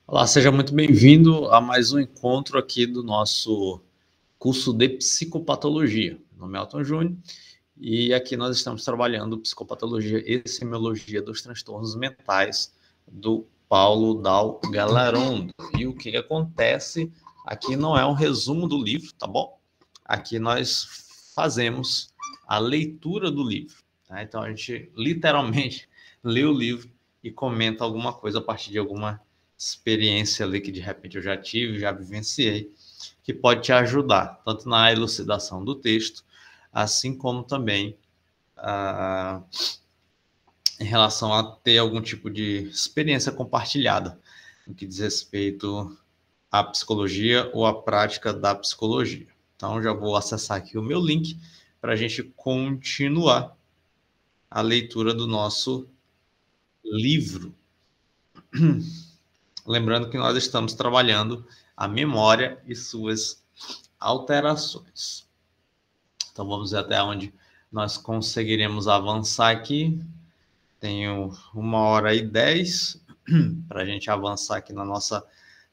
Olá, seja muito bem-vindo a mais um encontro aqui do nosso curso de psicopatologia. Meu nome é Elton Júnior e aqui nós estamos trabalhando psicopatologia e semiologia dos transtornos mentais do Paulo Dal Galarondo. E o que acontece aqui não é um resumo do livro, tá bom? Aqui nós fazemos a leitura do livro, tá? Então a gente literalmente lê o livro e comenta alguma coisa a partir de alguma experiência ali que de repente eu já tive, já vivenciei, que pode te ajudar, tanto na elucidação do texto, assim como também em relação a ter algum tipo de experiência compartilhada no que diz respeito à psicologia ou à prática da psicologia. Então, já vou acessar aqui o meu link para a gente continuar a leitura do nosso livro. Lembrando que nós estamos trabalhando a memória e suas alterações. Então, vamos ver até onde nós conseguiremos avançar aqui. Tenho 1h10 para a gente avançar aqui na nossa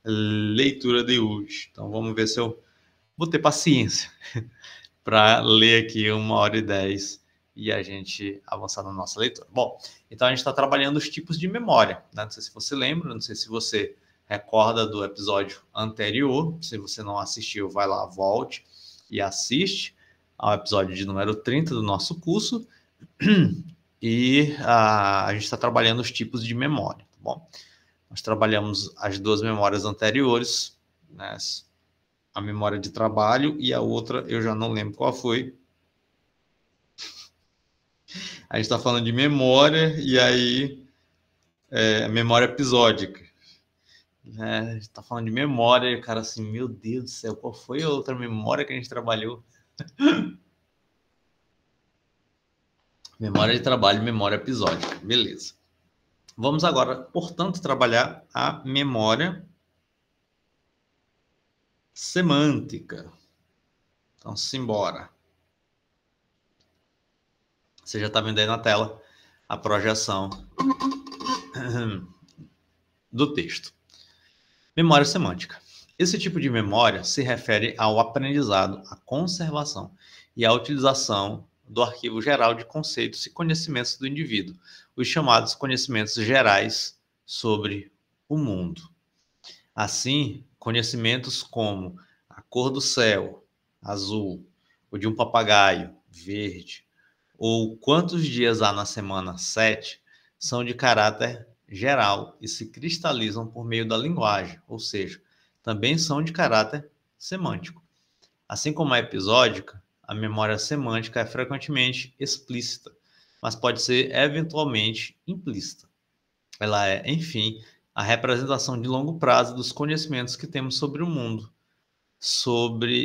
leitura de hoje. Então, vamos ver se eu vou ter paciência para ler aqui 1h10 e a gente avançar na nossa leitura. Bom, então a gente está trabalhando os tipos de memória, né? Não sei se você lembra, não sei se você recorda do episódio anterior. Se você não assistiu, vai lá, volte e assiste ao episódio de número 30 do nosso curso. E a gente está trabalhando os tipos de memória, tá bom? Nós trabalhamos as duas memórias anteriores, né? A memória de trabalho e a outra, eu já não lembro qual foi. A gente está falando de memória e aí memória episódica. A gente está falando de memória e o cara assim, meu Deus do céu, qual foi a outra memória que a gente trabalhou? Memória de trabalho, memória episódica, beleza. Vamos agora, portanto, trabalhar a memória semântica. Então, simbora. Você já está vendo aí na tela a projeção do texto. Memória semântica. Esse tipo de memória se refere ao aprendizado, à conservação e à utilização do arquivo geral de conceitos e conhecimentos do indivíduo, os chamados conhecimentos gerais sobre o mundo. Assim, conhecimentos como a cor do céu, azul, o de um papagaio, verde, ou quantos dias há na semana, 7, são de caráter geral e se cristalizam por meio da linguagem, ou seja, também são de caráter semântico. Assim como a episódica, a memória semântica é frequentemente explícita, mas pode ser eventualmente implícita. Ela é, enfim, a representação de longo prazo dos conhecimentos que temos sobre o mundo,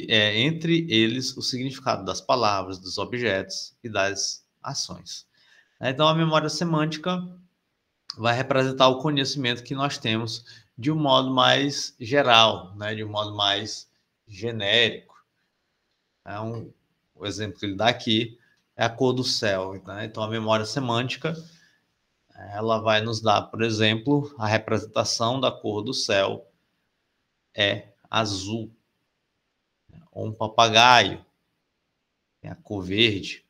entre eles o significado das palavras, dos objetos e das ações. Então, a memória semântica vai representar o conhecimento que nós temos de um modo mais geral, né? De um modo mais genérico. O exemplo que ele dá aqui é a cor do céu. Né? Então, a memória semântica ela vai nos dar, por exemplo, a representação da cor do céu é azul. Ou um papagaio, tem a cor verde.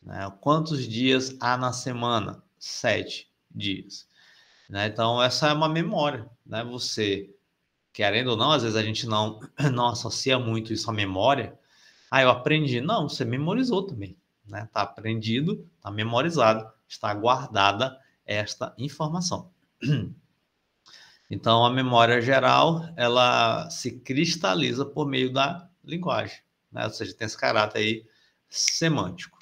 Né? Quantos dias há na semana? 7 dias. Né? Então, essa é uma memória. Né? Você, querendo ou não, às vezes a gente não associa muito isso à memória. Eu aprendi. Não, você memorizou também. Né? Está aprendido, está memorizado, está guardada esta informação. Então, a memória geral, ela se cristaliza por meio da linguagem. Né? Ou seja, tem esse caráter aí semântico.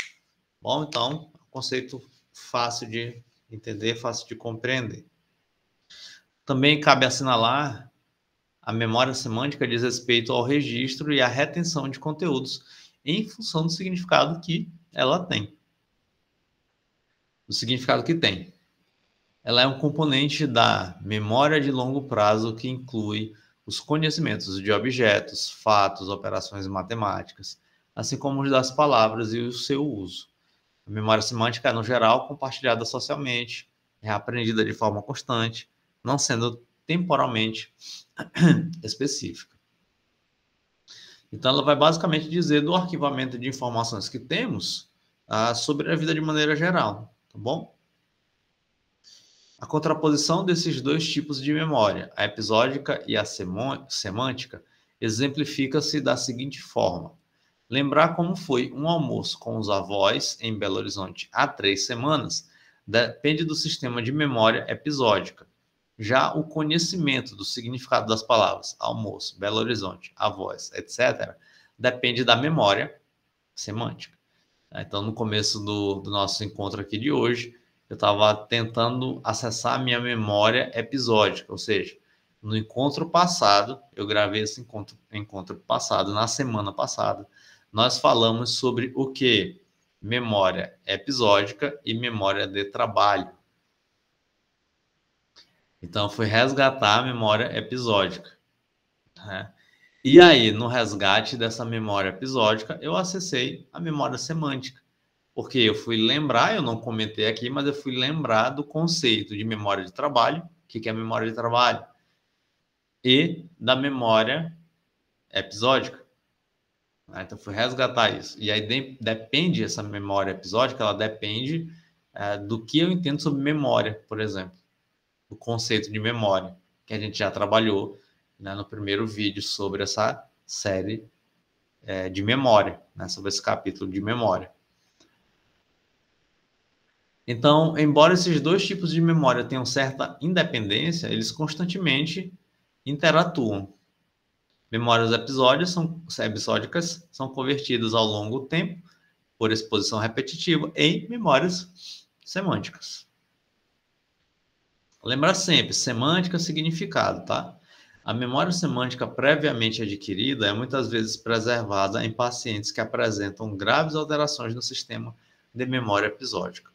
Bom, então, conceito fácil de entender, fácil de compreender. Também cabe assinalar a memória semântica diz respeito ao registro e à retenção de conteúdos em função do significado que ela tem. Do significado que tem. Ela é um componente da memória de longo prazo que inclui os conhecimentos de objetos, fatos, operações matemáticas, assim como os das palavras e o seu uso. A memória semântica é, no geral, compartilhada socialmente, reaprendida de forma constante, não sendo temporalmente específica. Então, ela vai basicamente dizer do arquivamento de informações que temos sobre a vida de maneira geral, tá bom? A contraposição desses dois tipos de memória, a episódica e a semântica, exemplifica-se da seguinte forma. Lembrar como foi um almoço com os avós em Belo Horizonte há 3 semanas depende do sistema de memória episódica. Já o conhecimento do significado das palavras almoço, Belo Horizonte, avós, etc., depende da memória semântica. Então, no começo do nosso encontro aqui de hoje, eu estava tentando acessar a minha memória episódica, ou seja, no encontro passado, eu gravei esse encontro passado, na semana passada, nós falamos sobre o que? Memória episódica e memória de trabalho. Então, fui resgatar a memória episódica, né? E aí, no resgate dessa memória episódica, eu acessei a memória semântica. Porque eu fui lembrar, eu não comentei aqui, mas eu fui lembrar do conceito de memória de trabalho, o que é memória de trabalho, e da memória episódica. Então, eu fui resgatar isso. E aí, depende, essa memória episódica, ela depende do que eu entendo sobre memória, por exemplo. O conceito de memória, que a gente já trabalhou, né, no primeiro vídeo sobre essa série de memória, né, sobre esse capítulo de memória. Então, embora esses dois tipos de memória tenham certa independência, eles constantemente interatuam. Memórias episódicas são convertidas ao longo do tempo, por exposição repetitiva, em memórias semânticas. Lembrar sempre, semântica, significado, tá? A memória semântica previamente adquirida é muitas vezes preservada em pacientes que apresentam graves alterações no sistema de memória episódica.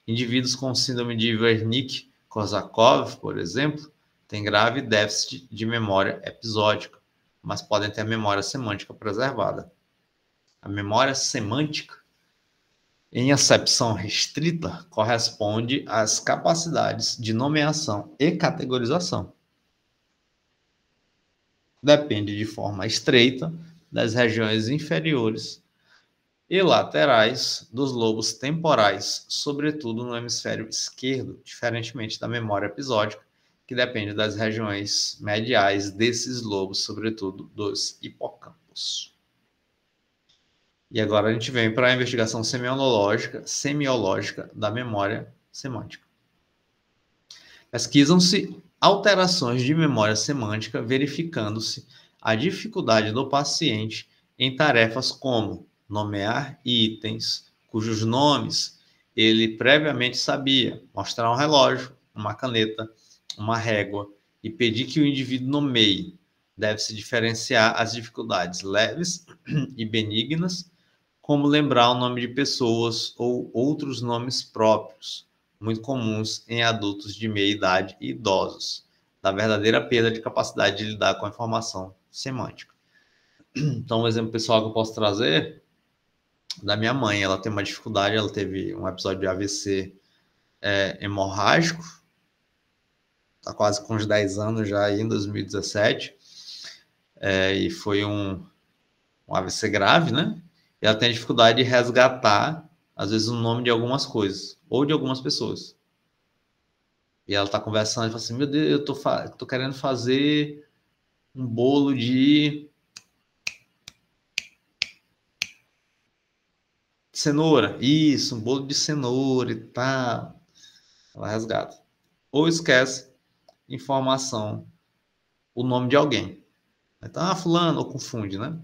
Indivíduos com síndrome de Wernicke-Korsakoff, por exemplo, têm grave déficit de memória episódica, mas podem ter a memória semântica preservada. A memória semântica, em acepção restrita, corresponde às capacidades de nomeação e categorização. Depende de forma estreita das regiões inferiores e laterais dos lobos temporais, sobretudo no hemisfério esquerdo, diferentemente da memória episódica, que depende das regiões mediais desses lobos, sobretudo dos hipocampos. E agora a gente vem para a investigação semiológica da memória semântica. Pesquisam-se alterações de memória semântica, verificando-se a dificuldade do paciente em tarefas como nomear itens cujos nomes ele previamente sabia, mostrar um relógio, uma caneta, uma régua e pedir que o indivíduo nomeie. Deve-se diferenciar as dificuldades leves e benignas, como lembrar o nome de pessoas ou outros nomes próprios, muito comuns em adultos de meia idade e idosos, da verdadeira perda de capacidade de lidar com a informação semântica. Então, um exemplo pessoal que eu posso trazer da minha mãe, ela tem uma dificuldade, ela teve um episódio de AVC hemorrágico, está quase com uns 10 anos já aí, em 2017, e foi um AVC grave, né? E ela tem a dificuldade de resgatar, às vezes, o nome de algumas coisas, ou de algumas pessoas. E ela está conversando e fala assim, meu Deus, eu tô querendo fazer um bolo de cenoura. Isso, um bolo de cenoura e tal. Ela resgata. Ou esquece informação, o nome de alguém. Então, fulano, ou confunde, né?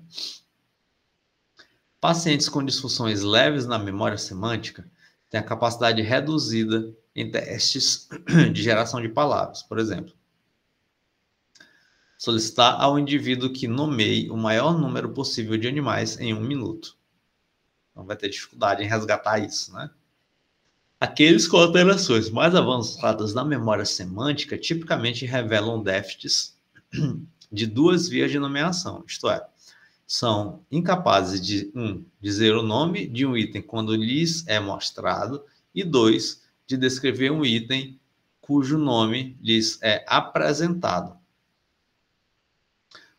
Pacientes com disfunções leves na memória semântica têm a capacidade reduzida em testes de geração de palavras. Por exemplo, solicitar ao indivíduo que nomeie o maior número possível de animais em 1 minuto. Então vai ter dificuldade em resgatar isso, né? Aqueles com alterações mais avançadas na memória semântica tipicamente revelam déficits de 2 vias de nomeação, isto é, são incapazes de, 1, dizer o nome de um item quando lhes é mostrado, e 2, de descrever um item cujo nome lhes é apresentado.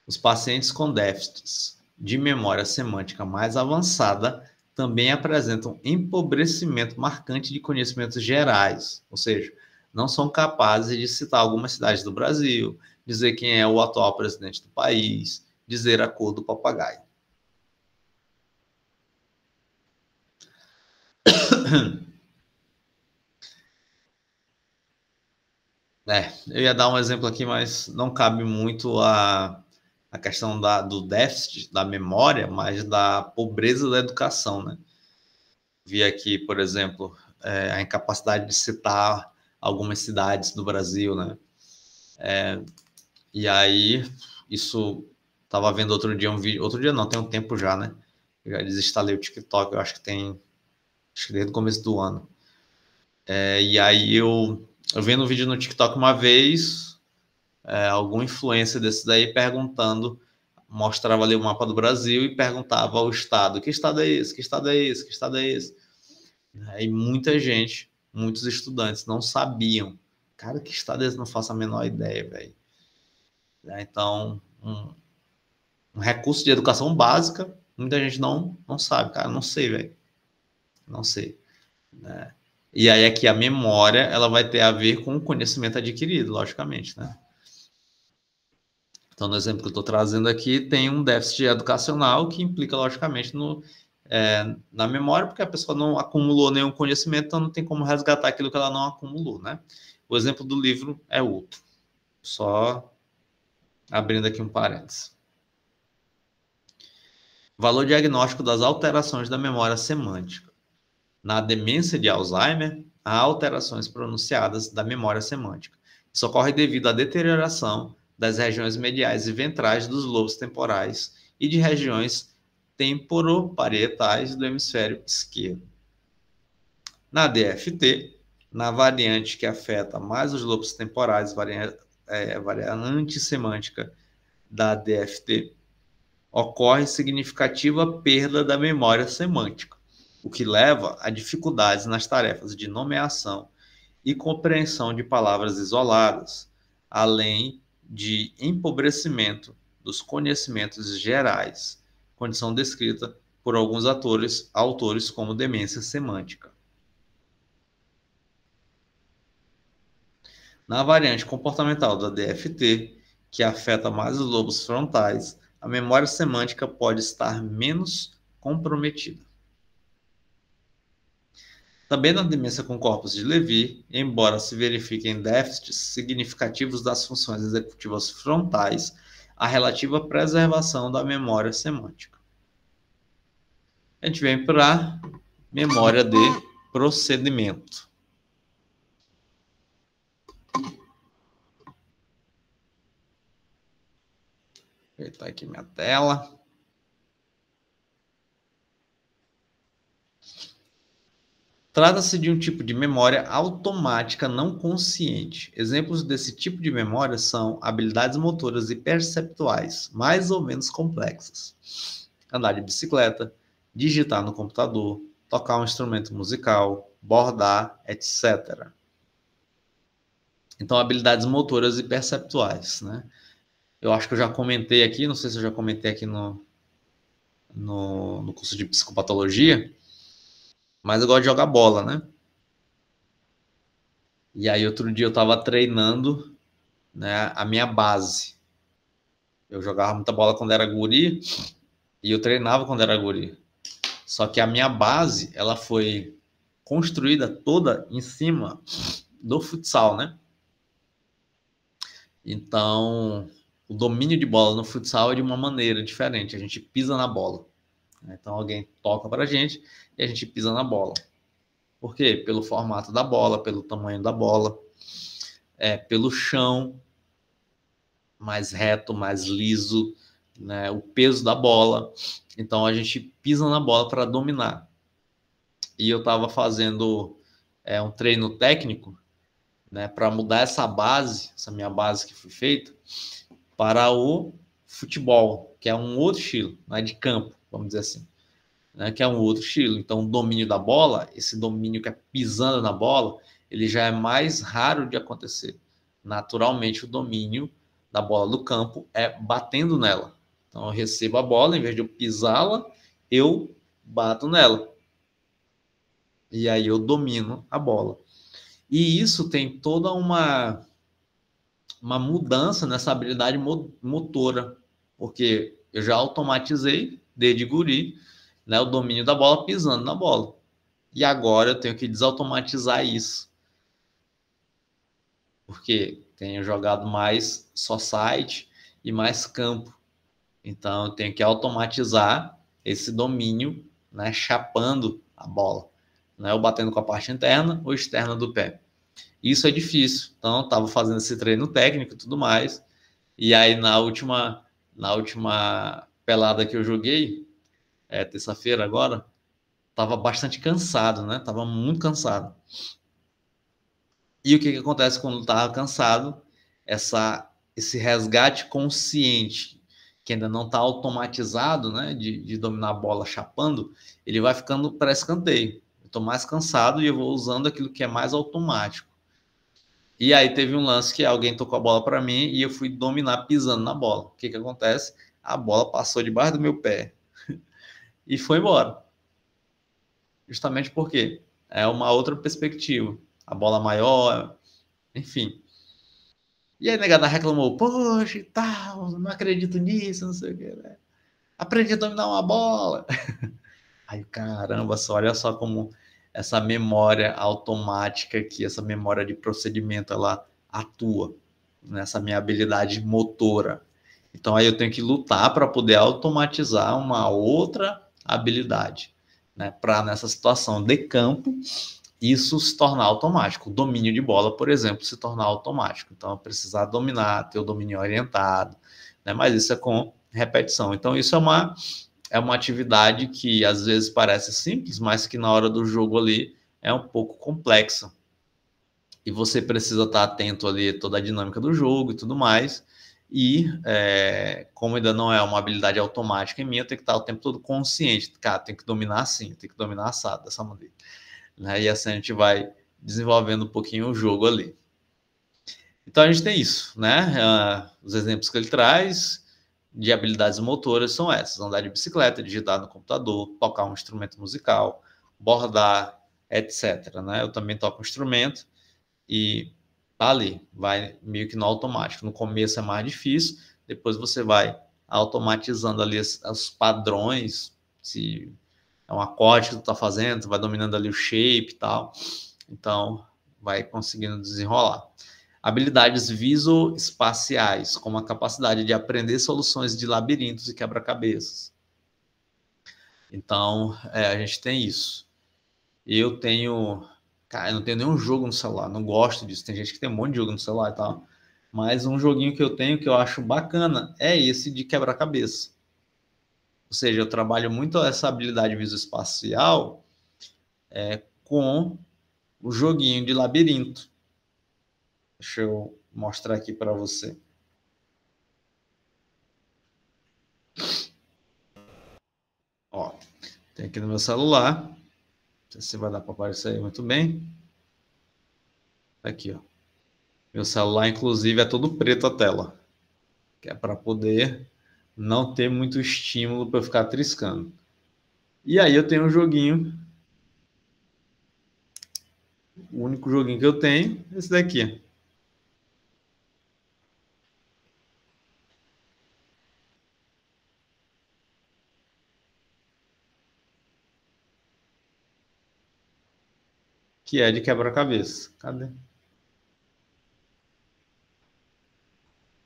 Os pacientes com déficits de memória semântica mais avançada também apresentam empobrecimento marcante de conhecimentos gerais, ou seja, não são capazes de citar algumas cidades do Brasil, dizer quem é o atual presidente do país, dizer a cor do papagaio. Eu ia dar um exemplo aqui, mas não cabe muito a questão do déficit da memória, mas da pobreza da educação, né? Vi aqui, por exemplo, a incapacidade de citar algumas cidades do Brasil, né? E aí, isso, estava vendo outro dia um vídeo, outro dia não, tem um tempo já, né? Eu já desinstalei o TikTok, eu acho que desde o começo do ano. E aí eu vendo um vídeo no TikTok uma vez, algum influencer desse daí perguntando, mostrava ali o mapa do Brasil e perguntava ao estado, que estado é esse, que estado é esse, que estado é esse? E muita gente, muitos estudantes não sabiam. Cara, que estado é esse? Não faço a menor ideia, velho. Então, um recurso de educação básica, muita gente não sabe. Cara, não sei, velho. Não sei. Né? E aí aqui a memória, ela vai ter a ver com o conhecimento adquirido, logicamente, né? Então, no exemplo que eu estou trazendo aqui, tem um déficit educacional que implica, logicamente, na memória, porque a pessoa não acumulou nenhum conhecimento, então não tem como resgatar aquilo que ela não acumulou, né? O exemplo do livro é outro. Só abrindo aqui um parênteses. Valor diagnóstico das alterações da memória semântica. Na demência de Alzheimer, há alterações pronunciadas da memória semântica. Isso ocorre devido à deterioração das regiões mediais e ventrais dos lobos temporais e de regiões temporoparietais do hemisfério esquerdo. Na DFT, na variante que afeta mais os lobos temporais, variante semântica da DFT, ocorre significativa perda da memória semântica, o que leva a dificuldades nas tarefas de nomeação e compreensão de palavras isoladas, além de empobrecimento dos conhecimentos gerais, condição descrita por alguns autores como demência semântica. Na variante comportamental da DFT, que afeta mais os lobos frontais, a memória semântica pode estar menos comprometida. Também na demência com corpus de Levy, embora se verifiquem déficits significativos das funções executivas frontais, a relativa preservação da memória semântica. A gente vem para a memória de procedimento. Vou ajeitar aqui minha tela. Trata-se de um tipo de memória automática não consciente. Exemplos desse tipo de memória são habilidades motoras e perceptuais, mais ou menos complexas. Andar de bicicleta, digitar no computador, tocar um instrumento musical, bordar, etc. Então, habilidades motoras e perceptuais, né? Eu acho que eu já comentei aqui, não sei se eu já comentei aqui no curso de psicopatologia, mas eu gosto de jogar bola, né? E aí, outro dia eu estava treinando, né, a minha base. Eu jogava muita bola quando era guri e eu treinava quando era guri. Só que a minha base, ela foi construída toda em cima do futsal, né? Então, o domínio de bola no futsal é de uma maneira diferente. A gente pisa na bola. Então, alguém toca para a gente e a gente pisa na bola. Por quê? Pelo formato da bola, pelo tamanho da bola, pelo chão mais reto, mais liso, né? O peso da bola. Então, a gente pisa na bola para dominar. E eu estava fazendo um treino técnico, né, para mudar essa minha base que foi feita, para o futebol, que é um outro estilo, né, de campo, vamos dizer assim. né, que é um outro estilo. Então, o domínio da bola, esse domínio que é pisando na bola, ele já é mais raro de acontecer. Naturalmente, o domínio da bola do campo é batendo nela. Então, eu recebo a bola, em vez de eu pisá-la, eu bato nela. E aí eu domino a bola. E isso tem toda uma mudança nessa habilidade motora, porque eu já automatizei, desde guri, né, o domínio da bola pisando na bola. E agora eu tenho que desautomatizar isso, porque tenho jogado mais só site e mais campo. Então eu tenho que automatizar esse domínio, né, chapando a bola, né, ou batendo com a parte interna ou externa do pé. Isso é difícil. Então eu estava fazendo esse treino técnico e tudo mais. E aí na última pelada que eu joguei, terça-feira agora, tava bastante cansado, né? Tava muito cansado. E o que que acontece quando tava cansado? Esse resgate consciente, que ainda não está automatizado, né? De dominar a bola chapando, ele vai ficando para escanteio. Eu tô mais cansado e eu vou usando aquilo que é mais automático. E aí teve um lance que alguém tocou a bola para mim e eu fui dominar pisando na bola. O que que acontece? A bola passou debaixo do meu pé e foi embora. Justamente porque é uma outra perspectiva. A bola maior, enfim. E aí a negada reclamou, poxa e tal, não acredito nisso, não sei o que. Né? Aprendi a dominar uma bola. Aí, caramba, olha só como essa memória automática aqui, essa memória de procedimento, ela atua nessa minha habilidade motora. Então aí eu tenho que lutar para poder automatizar uma outra habilidade, né? Para nessa situação de campo, isso se tornar automático. O domínio de bola, por exemplo, se tornar automático. Então, precisar dominar, ter o domínio orientado, né? Mas isso é com repetição. Então, isso é uma atividade que às vezes parece simples, mas que na hora do jogo ali é um pouco complexa. E você precisa estar atento ali a toda a dinâmica do jogo e tudo mais. E como ainda não é uma habilidade automática em mim, eu tenho que estar o tempo todo consciente. Cara, tem que dominar assim, tem que dominar assado dessa maneira. Né? E assim a gente vai desenvolvendo um pouquinho o jogo ali. Então a gente tem isso, né? Os exemplos que ele traz de habilidades motoras são essas: andar de bicicleta, digitar no computador, tocar um instrumento musical, bordar, etc. Né? Eu também toco um instrumento e tá ali, vai meio que no automático. No começo é mais difícil, depois você vai automatizando ali os padrões, se é um acorde que tu tá fazendo, tu vai dominando ali o shape e tal. Então, vai conseguindo desenrolar. Habilidades visoespaciais, como a capacidade de aprender soluções de labirintos e quebra-cabeças. Então, a gente tem isso. Eu tenho... Cara, eu não tenho nenhum jogo no celular, não gosto disso. Tem gente que tem um monte de jogo no celular e tal. Mas um joguinho que eu tenho que eu acho bacana é esse de quebra-cabeça. Ou seja, eu trabalho muito essa habilidade visoespacial com o joguinho de labirinto. Deixa eu mostrar aqui para você. Ó, tem aqui no meu celular. Não sei se vai dar para aparecer aí muito bem. Aqui, ó. Meu celular, inclusive, é todo preto a tela. Que é para poder não ter muito estímulo para ficar triscando. E aí eu tenho um joguinho. O único joguinho que eu tenho é esse daqui. Que é de quebra-cabeça. Cadê?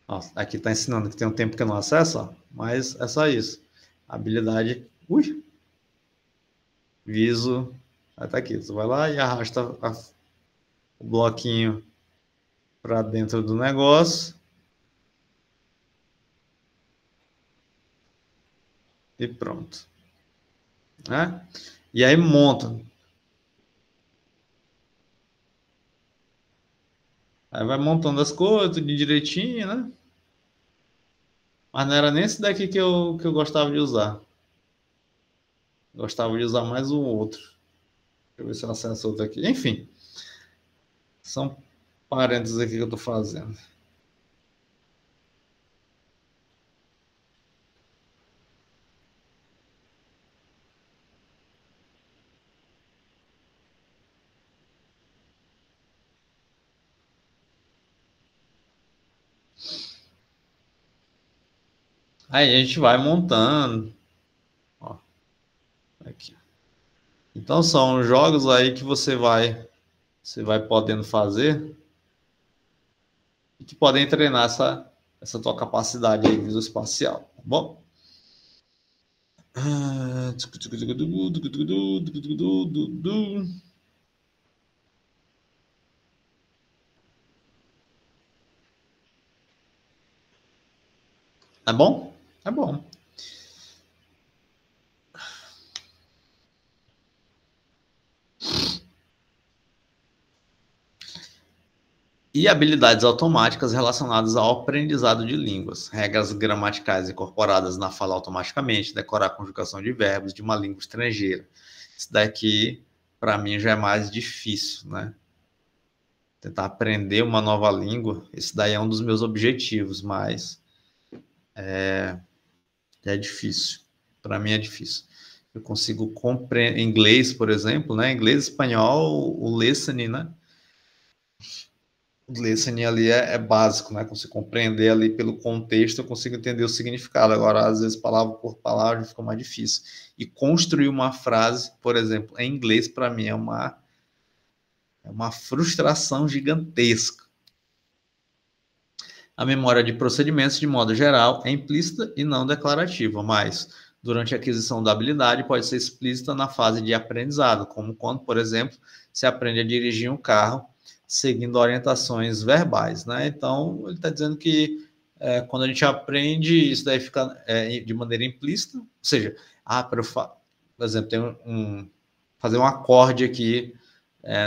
Nossa, aqui está ensinando que tem um tempo que eu não acesso, ó, mas é só isso. Habilidade. Ui! Viso. Tá aqui. Você vai lá e arrasta o bloquinho para dentro do negócio. E pronto. Né? E aí monta. Aí vai montando as coisas, tudo direitinho, né? Mas não era nem esse daqui que eu gostava de usar. Gostava de usar mais o outro. Deixa eu ver se eu acesso outro aqui. Enfim, são parênteses aqui que eu estou fazendo. Aí a gente vai montando. Ó, aqui. Então são jogos aí que você vai podendo fazer e que podem treinar essa tua capacidade aí visoespacial, tá bom? É bom? É bom. E habilidades automáticas relacionadas ao aprendizado de línguas, regras gramaticais incorporadas na fala automaticamente, decorar a conjugação de verbos de uma língua estrangeira. Isso daqui, para mim, já é mais difícil, né? Tentar aprender uma nova língua, esse daí é um dos meus objetivos, mas é difícil. Para mim é difícil. Eu consigo compreender inglês, por exemplo, né? Inglês, espanhol, o listening, né? O listening ali é básico, né? Consigo compreender ali pelo contexto, eu consigo entender o significado. Agora, às vezes, palavra por palavra fica mais difícil. E construir uma frase, por exemplo, em inglês, para mim é uma frustração gigantesca. A memória de procedimentos, de modo geral, é implícita e não declarativa, mas durante a aquisição da habilidade pode ser explícita na fase de aprendizado, como quando, por exemplo, se aprende a dirigir um carro seguindo orientações verbais, né? Então, ele está dizendo que quando a gente aprende, isso daí fica de maneira implícita, ou seja, por exemplo, tem fazer um acorde aqui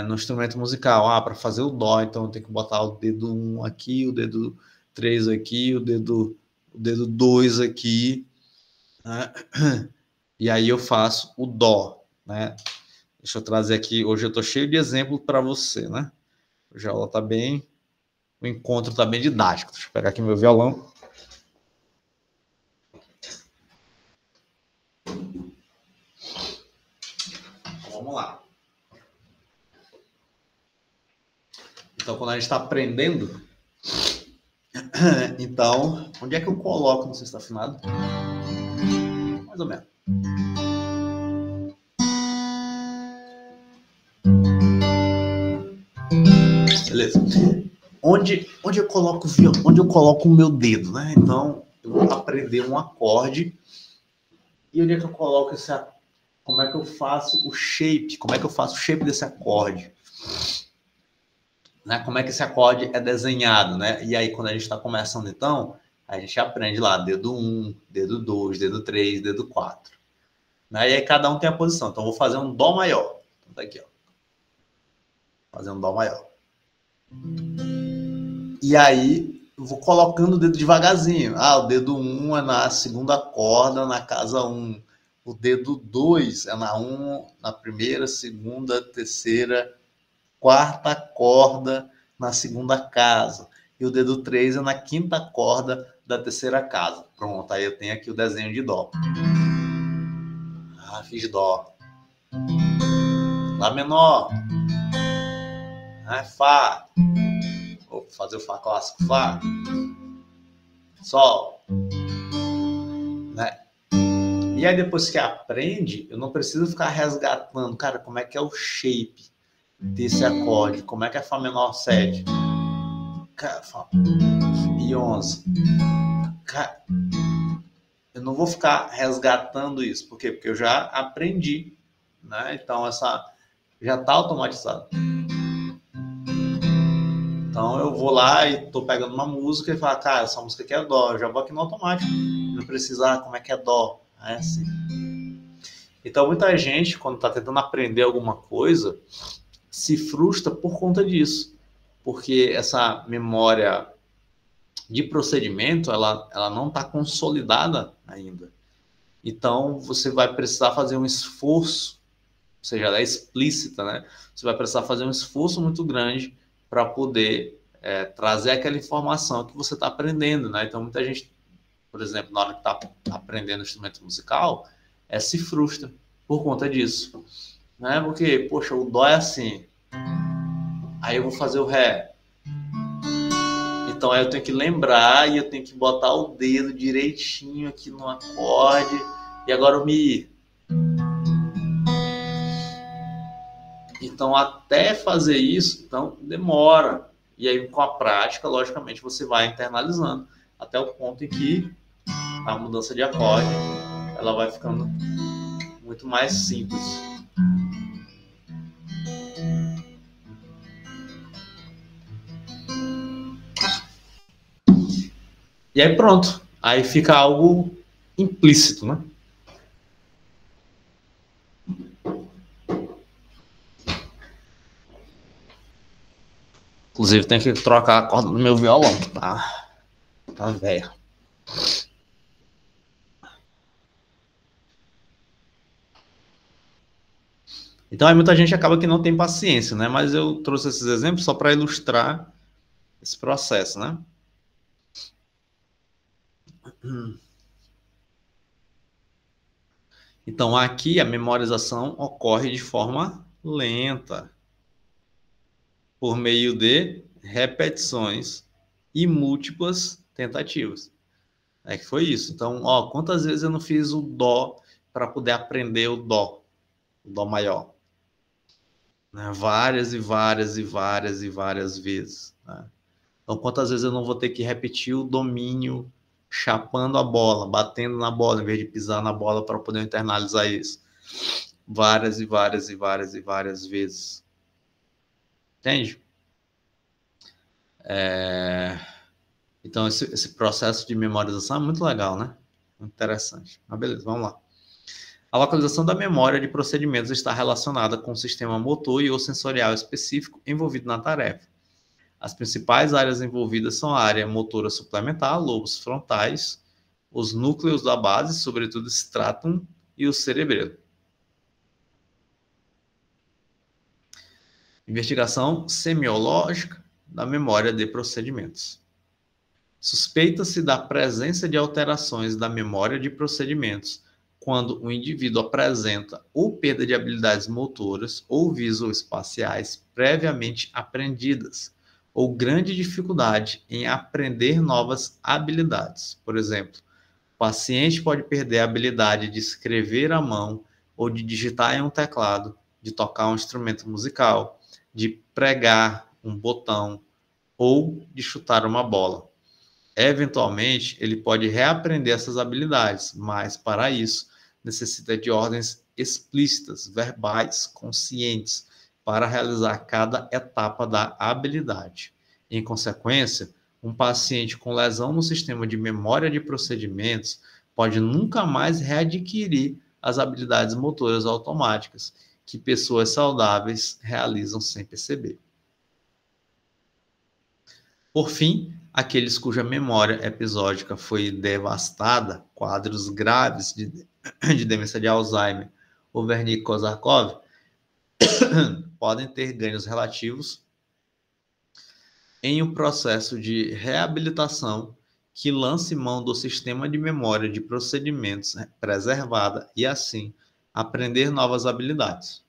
no instrumento musical, para fazer o dó, então eu tenho que botar o dedo 1 aqui, o dedo 3 aqui, o dedo 2 aqui, né? E aí eu faço o dó, né? Deixa eu trazer aqui, hoje eu estou cheio de exemplos para você, né? Hoje a aula está bem, o encontro está bem didático. Deixa eu pegar aqui meu violão. Vamos lá. Então, quando a gente está aprendendo, então, onde é que eu coloco no sexto afinado? Mais ou menos. Beleza. Onde eu coloco o meu dedo, né? Então, eu vou aprender um acorde. E onde é que eu coloco esse acorde? Como é que eu faço o shape? Como é que eu faço o shape desse acorde? Né? Como é que esse acorde é desenhado, né? E aí, quando a gente está começando, então, a gente aprende lá dedo 1, dedo 2, dedo 3, dedo 4. Né? E aí, cada um tem a posição. Então, eu vou fazer um dó maior. Então, tá aqui, ó. Fazer um dó maior. E aí, eu vou colocando o dedo devagarzinho. O dedo 1 é na segunda corda, na casa 1. O dedo 2 é na primeira, segunda, terceira, quarta corda na segunda casa. E o dedo 3 é na quinta corda da terceira casa. Pronto, aí eu tenho aqui o desenho de dó. Fiz dó. Lá menor. Fá. Vou fazer o Fá clássico. Fá. Sol. Né? E aí depois que aprende, eu não preciso ficar resgatando, cara, como é que é o shape desse acorde, como é que é Fá menor 7, Fá e 11. Cara, eu não vou ficar resgatando isso, por quê? Porque eu já aprendi, né? Então já está automatizado. Então eu vou lá e estou pegando uma música e falo, cara, essa música aqui é dó, eu já vou aqui no automático, não precisa, como é que é dó, assim. Então muita gente, quando está tentando aprender alguma coisa, se frustra por conta disso, porque essa memória de procedimento, ela não está consolidada ainda. Então, você vai precisar fazer um esforço, ou seja, ela é explícita, né? Você vai precisar fazer um esforço muito grande para poder trazer aquela informação que você está aprendendo, né? Então, muita gente, por exemplo, na hora que está aprendendo instrumento musical, se frustra por conta disso, né? Porque, poxa, o dó é assim, aí eu vou fazer o ré. Então, aí eu tenho que lembrar e eu tenho que botar o dedo direitinho aqui no acorde. E agora o mi. Então, até fazer isso, então demora. E aí, com a prática, logicamente, você vai internalizando até o ponto em que a mudança de acorde ela vai ficando muito mais simples. E aí pronto. Aí fica algo implícito, né? Inclusive, tem que trocar a corda do meu violão, que tá velho. Então, aí muita gente acaba que não tem paciência, né? Mas eu trouxe esses exemplos só para ilustrar esse processo, né? Então, aqui a memorização ocorre de forma lenta, por meio de repetições e múltiplas tentativas. É que foi isso. Então, ó, quantas vezes eu não fiz o dó para poder aprender o dó maior? Né? Várias e várias e várias e várias vezes. Né? Então, quantas vezes eu não vou ter que repetir o domínio chapando a bola, batendo na bola, em vez de pisar na bola para poder internalizar isso? Várias e várias e várias e várias vezes. Entende? Então, esse processo de memorização é muito legal, né? Muito interessante. Mas beleza, vamos lá. A localização da memória de procedimentos está relacionada com o sistema motor e ou sensorial específico envolvido na tarefa. As principais áreas envolvidas são a área motora suplementar, lobos frontais, os núcleos da base, sobretudo stratum, e o cerebelo. Investigação semiológica da memória de procedimentos. Suspeita-se da presença de alterações da memória de procedimentos quando o indivíduo apresenta ou perda de habilidades motoras ou visoespaciais previamente aprendidas, ou grande dificuldade em aprender novas habilidades. Por exemplo, o paciente pode perder a habilidade de escrever à mão ou de digitar em um teclado, de tocar um instrumento musical, de pregar um botão ou de chutar uma bola. Eventualmente, ele pode reaprender essas habilidades, mas para isso necessita de ordens explícitas, verbais, conscientes, para realizar cada etapa da habilidade. Em consequência, um paciente com lesão no sistema de memória de procedimentos pode nunca mais readquirir as habilidades motoras automáticas que pessoas saudáveis realizam sem perceber. Por fim, aqueles cuja memória episódica foi devastada, quadros graves de demência de Alzheimer ou Wernicke-Korsakoff, podem ter ganhos relativos em um processo de reabilitação que lance mão do sistema de memória de procedimentos preservada e, assim, aprender novas habilidades.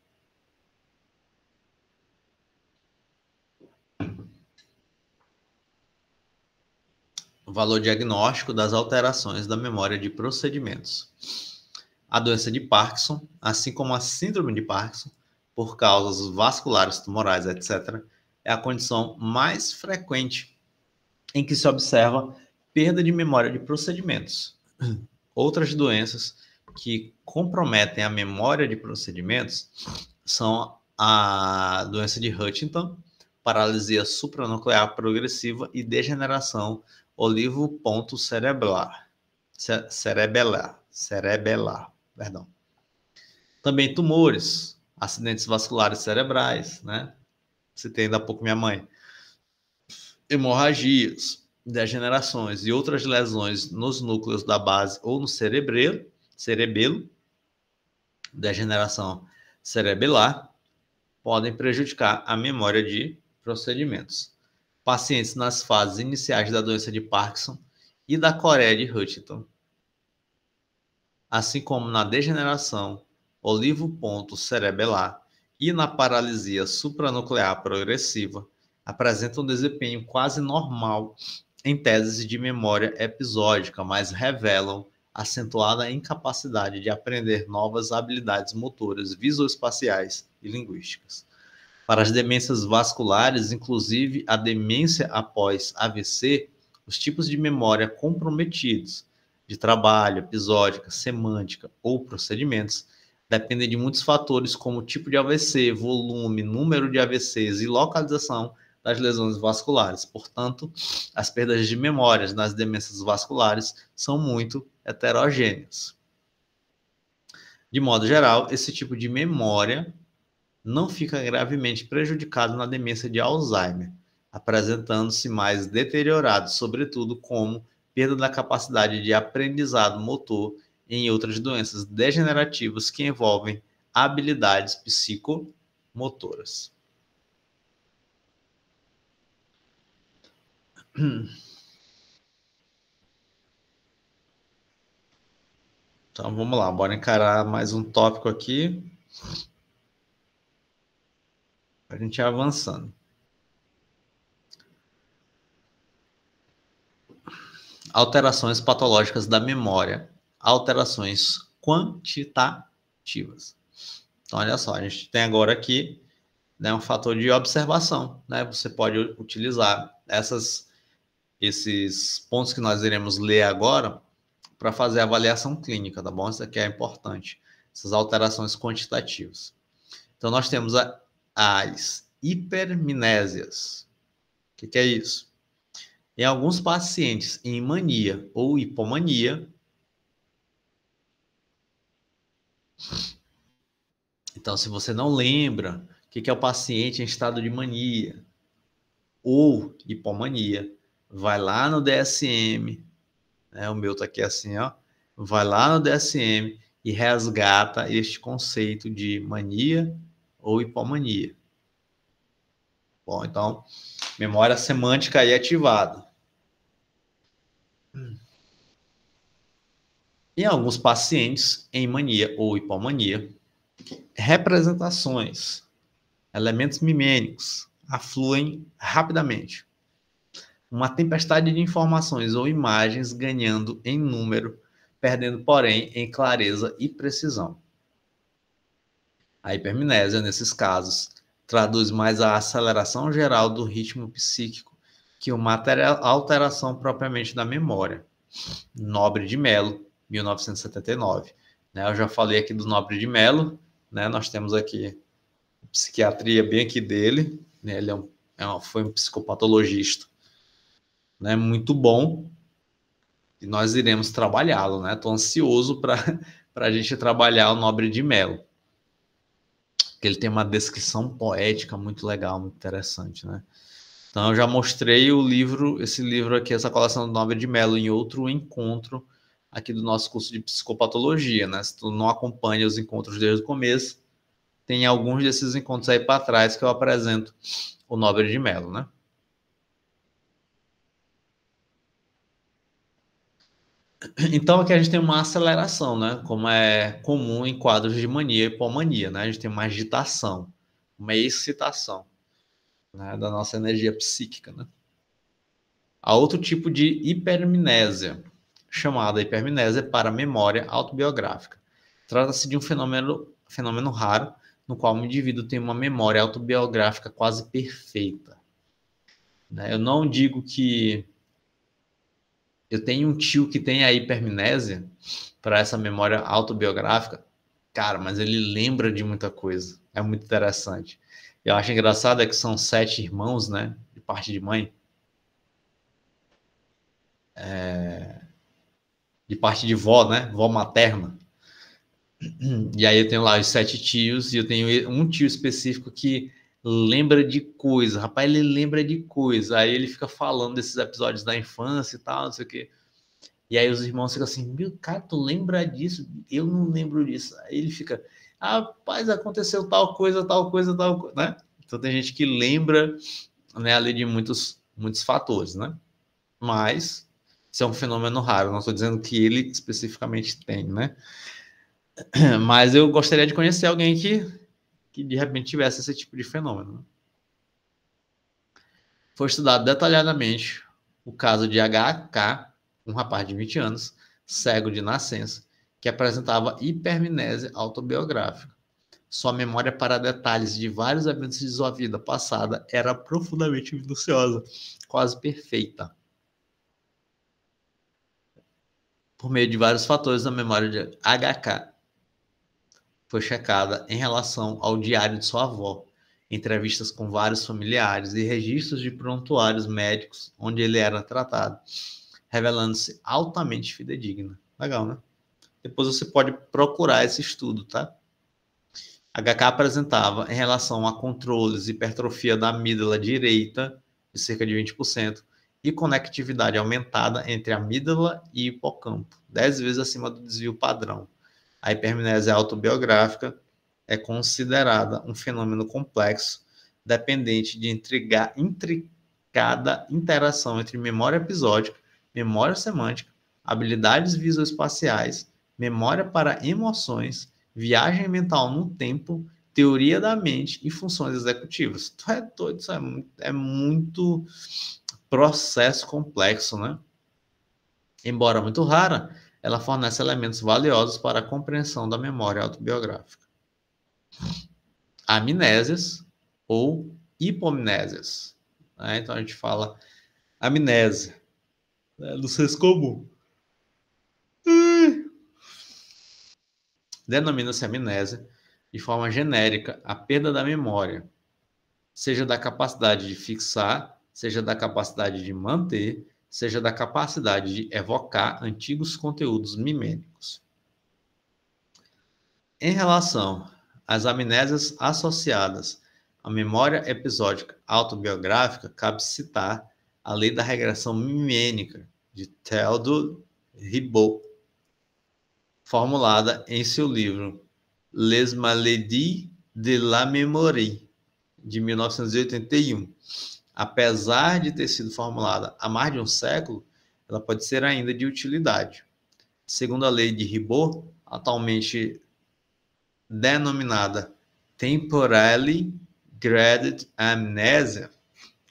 O valor diagnóstico das alterações da memória de procedimentos. A doença de Parkinson, assim como a síndrome de Parkinson, por causas vasculares, tumorais, etc., é a condição mais frequente em que se observa perda de memória de procedimentos. Outras doenças que comprometem a memória de procedimentos são a doença de Huntington, paralisia supranuclear progressiva e degeneração olivo-ponto-cerebelar. Cerebelar, perdão. Também tumores, acidentes vasculares cerebrais, né? Citei ainda há pouco minha mãe. Hemorragias, degenerações e outras lesões nos núcleos da base ou no cerebelo cerebelo, degeneração cerebelar, podem prejudicar a memória de procedimentos. Pacientes nas fases iniciais da doença de Parkinson e da coreia de Huntington, assim como na degeneração olivo-ponto-cerebelar e na paralisia supranuclear progressiva, apresentam um desempenho quase normal em teses de memória episódica, mas revelam acentuada incapacidade de aprender novas habilidades motoras, visoespaciais e linguísticas. Para as demências vasculares, inclusive a demência após AVC, os tipos de memória comprometidos, de trabalho, episódica, semântica ou procedimentos, dependem de muitos fatores como tipo de AVC, volume, número de AVCs e localização das lesões vasculares. Portanto, as perdas de memórias nas demências vasculares são muito heterogêneas. De modo geral, esse tipo de memória não fica gravemente prejudicado na demência de Alzheimer, apresentando-se mais deteriorado, sobretudo como perda da capacidade de aprendizado motor em outras doenças degenerativas que envolvem habilidades psicomotoras. Então vamos lá, bora encarar mais um tópico aqui para a gente ir avançando. Alterações patológicas da memória, alterações quantitativas. Então, olha só, a gente tem agora aqui, né, um fator de observação, né? Você pode utilizar esses pontos que nós iremos ler agora para fazer a avaliação clínica, tá bom? Isso aqui é importante, essas alterações quantitativas. Então, nós temos as hipermnésias. O que é isso? Em alguns pacientes em mania ou hipomania, então, se você não lembra o que é o paciente em estado de mania ou hipomania, vai lá no DSM, né? O meu tá aqui assim, ó. Vai lá no DSM e resgata este conceito de mania ou hipomania. Bom, então, memória semântica aí ativada. Em alguns pacientes em mania ou hipomania, representações, elementos mimênicos afluem rapidamente. Uma tempestade de informações ou imagens ganhando em número, perdendo, porém, em clareza e precisão. A hipermnésia, nesses casos, traduz mais a aceleração geral do ritmo psíquico que uma alteração propriamente da memória. Nobre de Mello, 1979. Né, eu já falei aqui do Nobre de Mello, né, nós temos aqui a psiquiatria bem aqui dele, né, ele foi um psicopatologista, né, muito bom, e nós iremos trabalhá-lo, né? Estou ansioso para a gente trabalhar o Nobre de Mello, porque ele tem uma descrição poética muito legal, muito interessante, né? Então, eu já mostrei esse livro aqui, essa coleção do Nobre de Mello, em outro encontro aqui do nosso curso de psicopatologia, né? Se tu não acompanha os encontros desde o começo, tem alguns desses encontros aí para trás que eu apresento o Nobre de Mello, né? Então, aqui a gente tem uma aceleração, né? Como é comum em quadros de mania e hipomania, né? A gente tem uma agitação, uma excitação, né? Da nossa energia psíquica, né? Há outro tipo de hipermnésia, chamada hipermnésia para memória autobiográfica. Trata-se de um fenômeno raro, no qual o indivíduo tem uma memória autobiográfica quase perfeita. Né? Eu não digo que eu tenho um tio que tem a hipermnésia para essa memória autobiográfica, cara, mas ele lembra de muita coisa. É muito interessante. Eu acho engraçado é que são 7 irmãos, né? De parte de mãe. De parte de vó, né? Vó materna. E aí eu tenho lá os 7 tios e eu tenho um tio específico que lembra de coisa. Rapaz, ele lembra de coisa. Aí ele fica falando desses episódios da infância e tal, não sei o quê. E aí os irmãos ficam assim, meu cara, tu lembra disso? Eu não lembro disso. Aí ele fica, rapaz, aconteceu tal coisa, né? Então tem gente que lembra, né, ali de muitos fatores, né? Mas isso é um fenômeno raro, não estou dizendo que ele especificamente tem, né? Mas eu gostaria de conhecer alguém que de repente tivesse esse tipo de fenômeno. Foi estudado detalhadamente o caso de HK, um rapaz de 20 anos, cego de nascença, que apresentava hipermnésia autobiográfica. Sua memória para detalhes de vários eventos de sua vida passada era profundamente minuciosa, quase perfeita. Por meio de vários fatores, a memória de HK foi checada em relação ao diário de sua avó, entrevistas com vários familiares e registros de prontuários médicos onde ele era tratado, revelando-se altamente fidedigna. Legal, né? Depois você pode procurar esse estudo, tá? HK apresentava, em relação a controles, hipertrofia da amígdala direita, de cerca de 20%, e conectividade aumentada entre a amígdala e hipocampo, 10 vezes acima do desvio padrão. A hipermnésia autobiográfica é considerada um fenômeno complexo, dependente de intricada interação entre memória episódica, memória semântica, habilidades visoespaciais, memória para emoções, viagem mental no tempo, teoria da mente e funções executivas. Tu é doido, isso é muito processo complexo, né? Embora muito rara, ela fornece elementos valiosos para a compreensão da memória autobiográfica. Amnésias ou hipomnésias. Né? Então a gente fala amnésia, né? Do senso comum. Denomina-se amnésia, de forma genérica, a perda da memória, seja da capacidade de fixar, seja da capacidade de manter, seja da capacidade de evocar antigos conteúdos mimênicos. Em relação às amnésias associadas à memória episódica autobiográfica, cabe citar a lei da regressão mimênica de Théodore Ribot, formulada em seu livro Les Maladies de la Mémoire, de 1981. Apesar de ter sido formulada há mais de um século, ela pode ser ainda de utilidade. Segundo a lei de Ribot, atualmente denominada Temporally Graded Amnesia,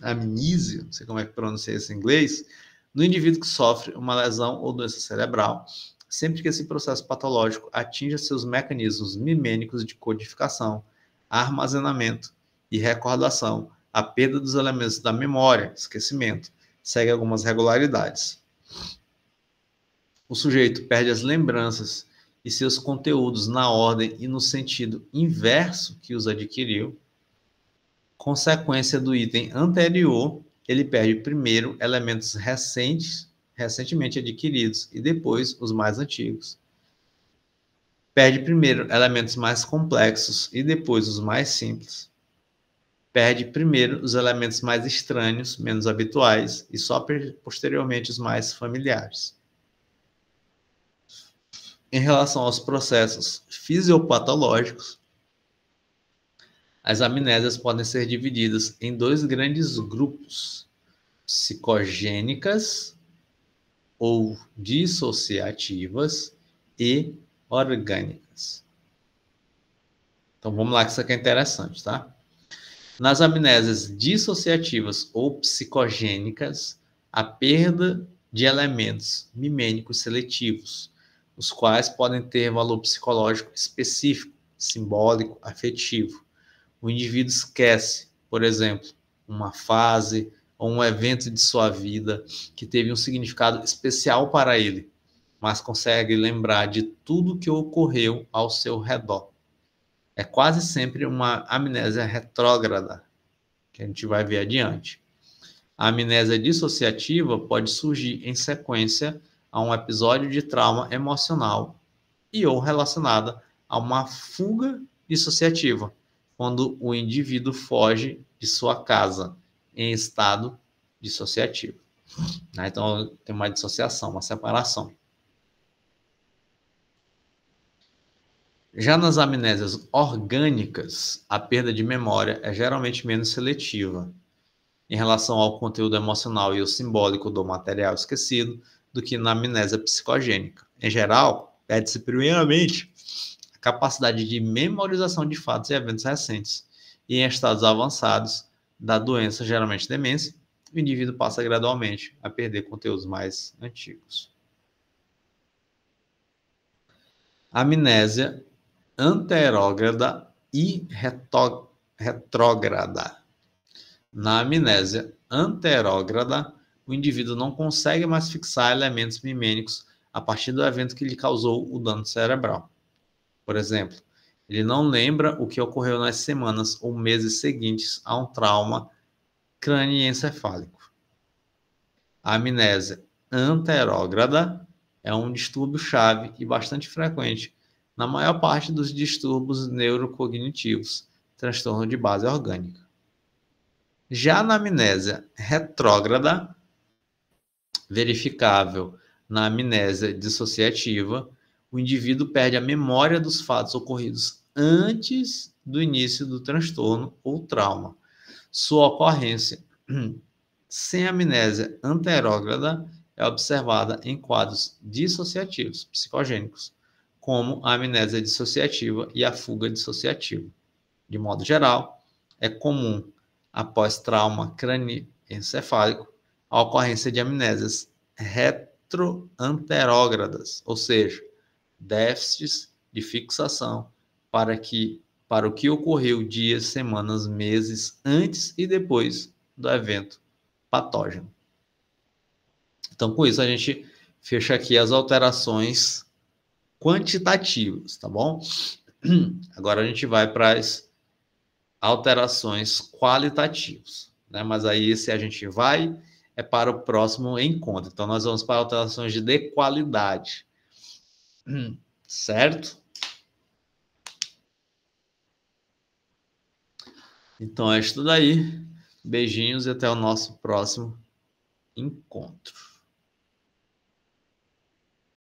não sei como é que pronuncia isso em inglês, no indivíduo que sofre uma lesão ou doença cerebral, sempre que esse processo patológico atinja seus mecanismos mimênicos de codificação, armazenamento e recordação, a perda dos elementos da memória, esquecimento, segue algumas regularidades. O sujeito perde as lembranças e seus conteúdos na ordem e no sentido inverso que os adquiriu. Consequência do item anterior, ele perde primeiro elementos recentemente adquiridos e depois os mais antigos. Perde primeiro elementos mais complexos e depois os mais simples. Perde primeiro os elementos mais estranhos, menos habituais, e só posteriormente os mais familiares. Em relação aos processos fisiopatológicos, as amnésias podem ser divididas em dois grandes grupos: psicogênicas ou dissociativas e orgânicas. Então vamos lá que isso aqui é interessante, tá? Nas amnésias dissociativas ou psicogênicas, a perda de elementos mimênicos seletivos, os quais podem ter valor psicológico específico, simbólico, afetivo. O indivíduo esquece, por exemplo, uma fase ou um evento de sua vida que teve um significado especial para ele, mas consegue lembrar de tudo que ocorreu ao seu redor. É quase sempre uma amnésia retrógrada, que a gente vai ver adiante. A amnésia dissociativa pode surgir em sequência a um episódio de trauma emocional e ou relacionada a uma fuga dissociativa, quando o indivíduo foge de sua casa em estado dissociativo. Né? Então, tem uma dissociação, uma separação. Já nas amnésias orgânicas, a perda de memória é geralmente menos seletiva em relação ao conteúdo emocional e o simbólico do material esquecido do que na amnésia psicogênica. Em geral, perde-se primeiramente a capacidade de memorização de fatos e eventos recentes. E em estados avançados da doença, geralmente demência, o indivíduo passa gradualmente a perder conteúdos mais antigos. Amnésia anterógrada e retrógrada. Na amnésia anterógrada, o indivíduo não consegue mais fixar elementos mimênicos a partir do evento que lhe causou o dano cerebral. Por exemplo, ele não lembra o que ocorreu nas semanas ou meses seguintes a um trauma crânioencefálico. A amnésia anterógrada é um distúrbio chave e bastante frequente na maior parte dos distúrbios neurocognitivos, transtorno de base orgânica. Já na amnésia retrógrada, verificável na amnésia dissociativa, o indivíduo perde a memória dos fatos ocorridos antes do início do transtorno ou trauma. Sua ocorrência sem amnésia anterógrada é observada em quadros dissociativos, psicogênicos, como a amnésia dissociativa e a fuga dissociativa. De modo geral, é comum, após trauma crânioencefálico, a ocorrência de amnésias retroanterógradas, ou seja, déficits de fixação para o que ocorreu dias, semanas, meses antes e depois do evento patógeno. Então, com isso, a gente fecha aqui as alterações quantitativas, tá bom? Agora a gente vai para as alterações qualitativas, né? Mas aí, se a gente vai, é para o próximo encontro. Então, nós vamos para alterações de qualidade, certo? Então, é isso tudo aí. Beijinhos e até o nosso próximo encontro.